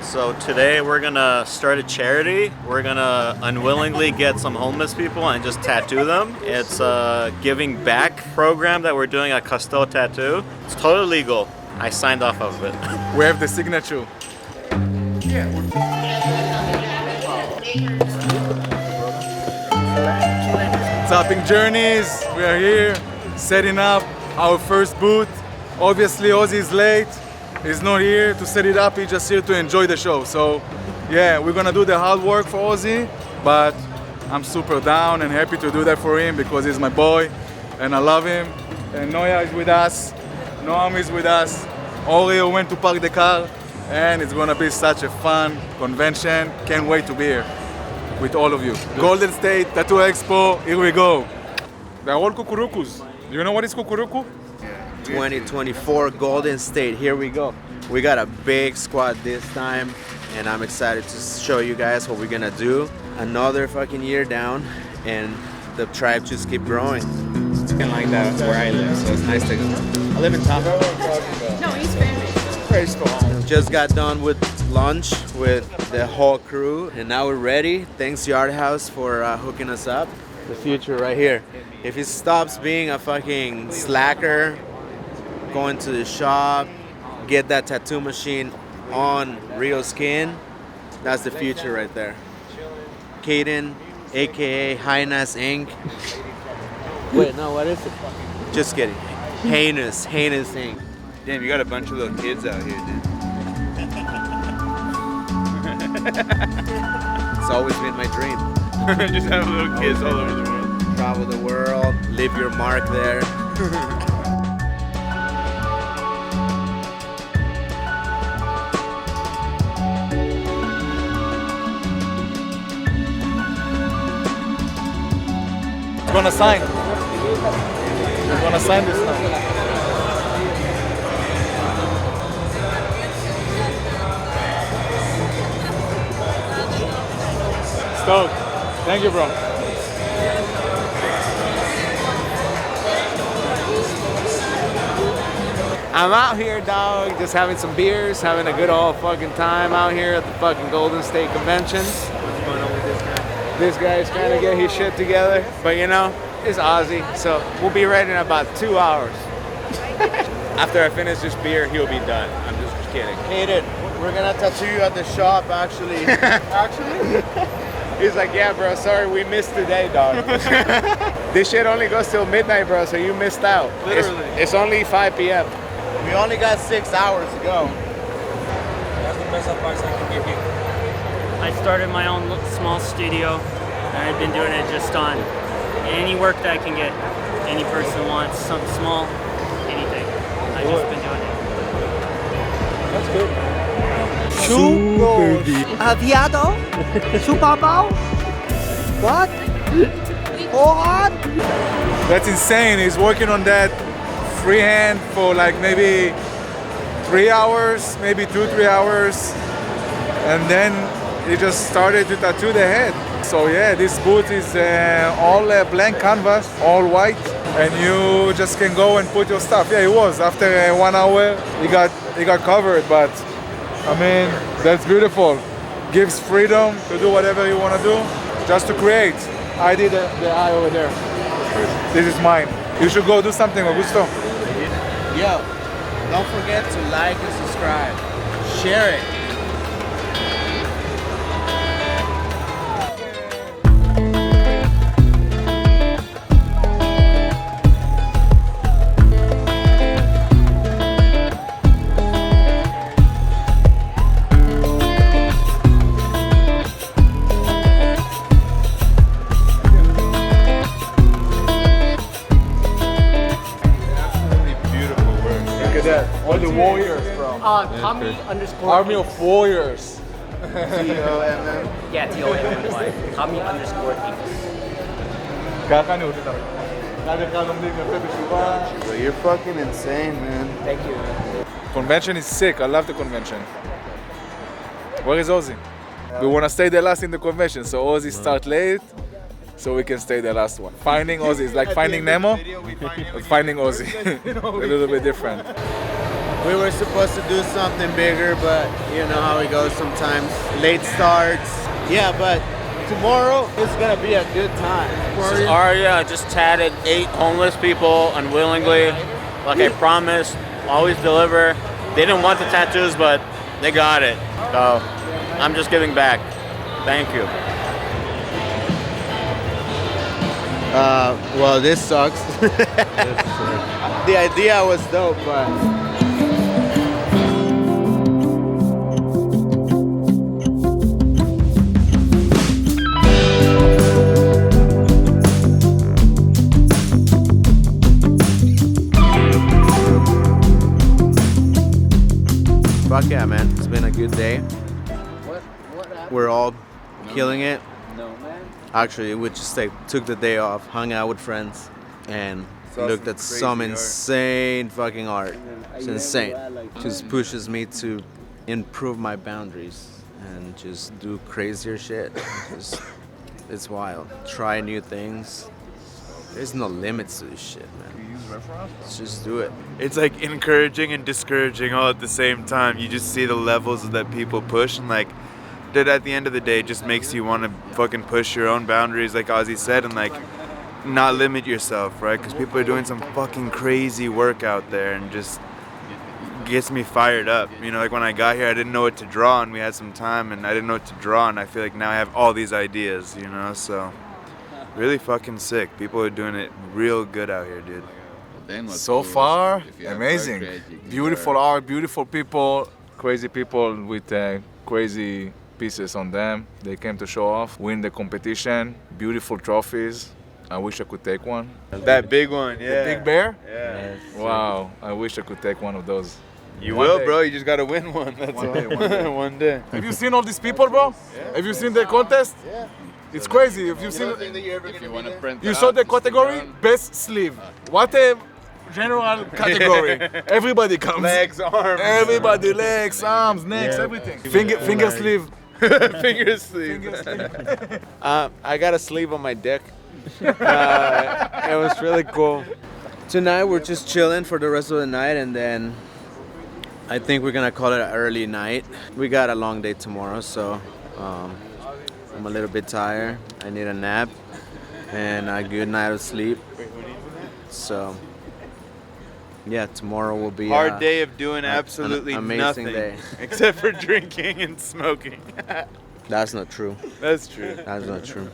So today we're gonna start a charity. We're gonna unwillingly get some homeless people and just tattoo them. It's a giving back program that we're doing at Castel Tattoo. It's totally legal. I signed off of it. We have the signature. Tapping Journeys, we are here setting up our first booth. Obviously Ozzy is late. He's not here to set it up, he's just here to enjoy the show. So yeah, we're gonna do the hard work for Ozzy, but I'm super down and happy to do that for him because he's my boy and I love him. And Noya is with us, Noam is with us, Oreo went to park the car, and it's gonna be such a fun convention. Can't wait to be here with all of you. Golden State Tattoo Expo, here we go. They're all kukurukus. Do you know what is kukuruku? 2024 Golden State, here we go. We got a big squad this time and I'm excited to show you guys what we're gonna do. Another fucking year down and the tribe just keep growing. Like that where I live, so it's nice to I live in Tahoe. No, he's Spanish. Very small. Just got done with lunch with the whole crew and now we're ready. Thanks Yard House for hooking us up. The future right here. If he stops being a fucking slacker, going to the shop, get that tattoo machine on real skin, that's the future right there. Caden, aka Highness Inc. Wait, no, what is it? Just kidding. Heinous Inc. Damn, you got a bunch of little kids out here, dude. It's always been my dream. Just have little kids all over the world. Travel the world, leave your mark there. We're gonna sign. We're gonna sign this now. Stoked. Thank you, bro. I'm out here, dog, just having some beers, having a good old fucking time out here at the fucking Golden State Convention. What's going on with this guy? This guy's trying to get his shit together, but you know, it's Ozzy, so we'll be ready in about 2 hours. After I finish this beer, he'll be done. I'm just kidding. Caden, we're gonna tattoo you at the shop actually. He's like, yeah, bro, sorry we missed today, dog. This shit only goes till midnight, bro, so you missed out. Literally. It's only 5 p.m. We only got 6 hours to go. That's the best advice I can give you. I started my own small studio, and I've been doing it just on any work that I can get. Any person wants something small, anything. I've just been doing it. That's good. Viado? Superbowl? What? Hard? That's insane. He's working on that freehand for like maybe 3 hours, maybe 2-3 hours. And then he just started to tattoo the head. So yeah, this booth is all blank canvas, all white. And you just can go and put your stuff. Yeah, it was. After 1 hour, he got covered, but I mean, that's beautiful. Gives freedom to do whatever you want to do, just to create. I did the eye over there. This is mine. You should go do something, Augusto. Yo, don't forget to like and subscribe. Share it. All the warriors, bro. Tommy underscore. Army of warriors. T-O-M-M. Yeah, T-O-M-M-Y. Tommy underscore Eagles. ככה אני רוצה לדבר. אחד אחד לומדים יפה בשורה. You're fucking insane, man. Thank you. Convention is sick. I love the convention. Where is Ozzy? We want to stay the last in the convention, so Ozzy start late, so we can stay the last one. Finding Ozzy is like finding Nemo, but finding Ozzy. A little bit different. We were supposed to do something bigger, but you know how it goes sometimes. Late starts. Yeah, but tomorrow is gonna be a good time. Arya just tatted 8 homeless people unwillingly. Like I promised, always deliver. They didn't want the tattoos, but they got it. So I'm just giving back. Thank you. Well, this sucks. The idea was dope, but fuck yeah, man. It's been a good day. We're all killing it. Actually, we just took the day off, hung out with friends, and looked at some insane fucking art. It's insane. Just pushes me to improve my boundaries and just do crazier shit. It's wild. Try new things. There's no limits to this shit, man. Let's just do it. It's like encouraging and discouraging all at the same time. You just see the levels that people push, and like that at the end of the day just makes you want to fucking push your own boundaries, like Ozzy said, and like not limit yourself, right? Because people are doing some fucking crazy work out there, and just gets me fired up. You know, like when I got here, I didn't know what to draw, and we had some time, and I didn't know what to draw, and I feel like now I have all these ideas, you know. So really fucking sick. People are doing it real good out here, dude. So far, amazing. Beautiful art, beautiful people, crazy people with crazy pieces on them. They came to show off, win the competition, beautiful trophies. I wish I could take one. That big one, yeah. The big bear? Yeah. Wow, I wish I could take one of those. You One will, day. bro. You just gotta win one. That's One all. day, one day. One day. Have you seen all these people, bro? Yeah. Have you seen the contest? Yeah. It's crazy. Have you seen? You saw the category best sleeve. What a general category. Everybody comes. Legs, arms. Everybody, legs, arms, necks, everything. Finger sleeve. Finger sleeve. I got a sleeve on my dick. It was really cool. Tonight we're just chilling for the rest of the night, and then I think we're gonna call it an early night. We got a long day tomorrow, so I'm a little bit tired. I need a nap and a good night of sleep. So yeah, tomorrow will be Hard day of doing absolutely an amazing nothing day. except for drinking and smoking. That's not true. That's true. That's not true.